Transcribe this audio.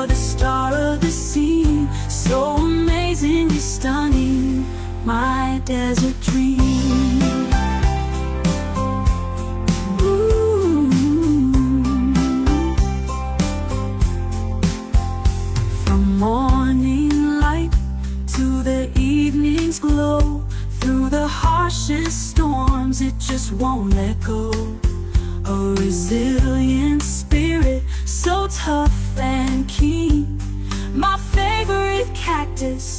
You're the star of the scene, so amazingly stunning, my desert dream. Ooh. From morning light to the evening's glow, through the harshest storms it just won't let go. A resilient spirit, so tough and keen, my favorite cactus,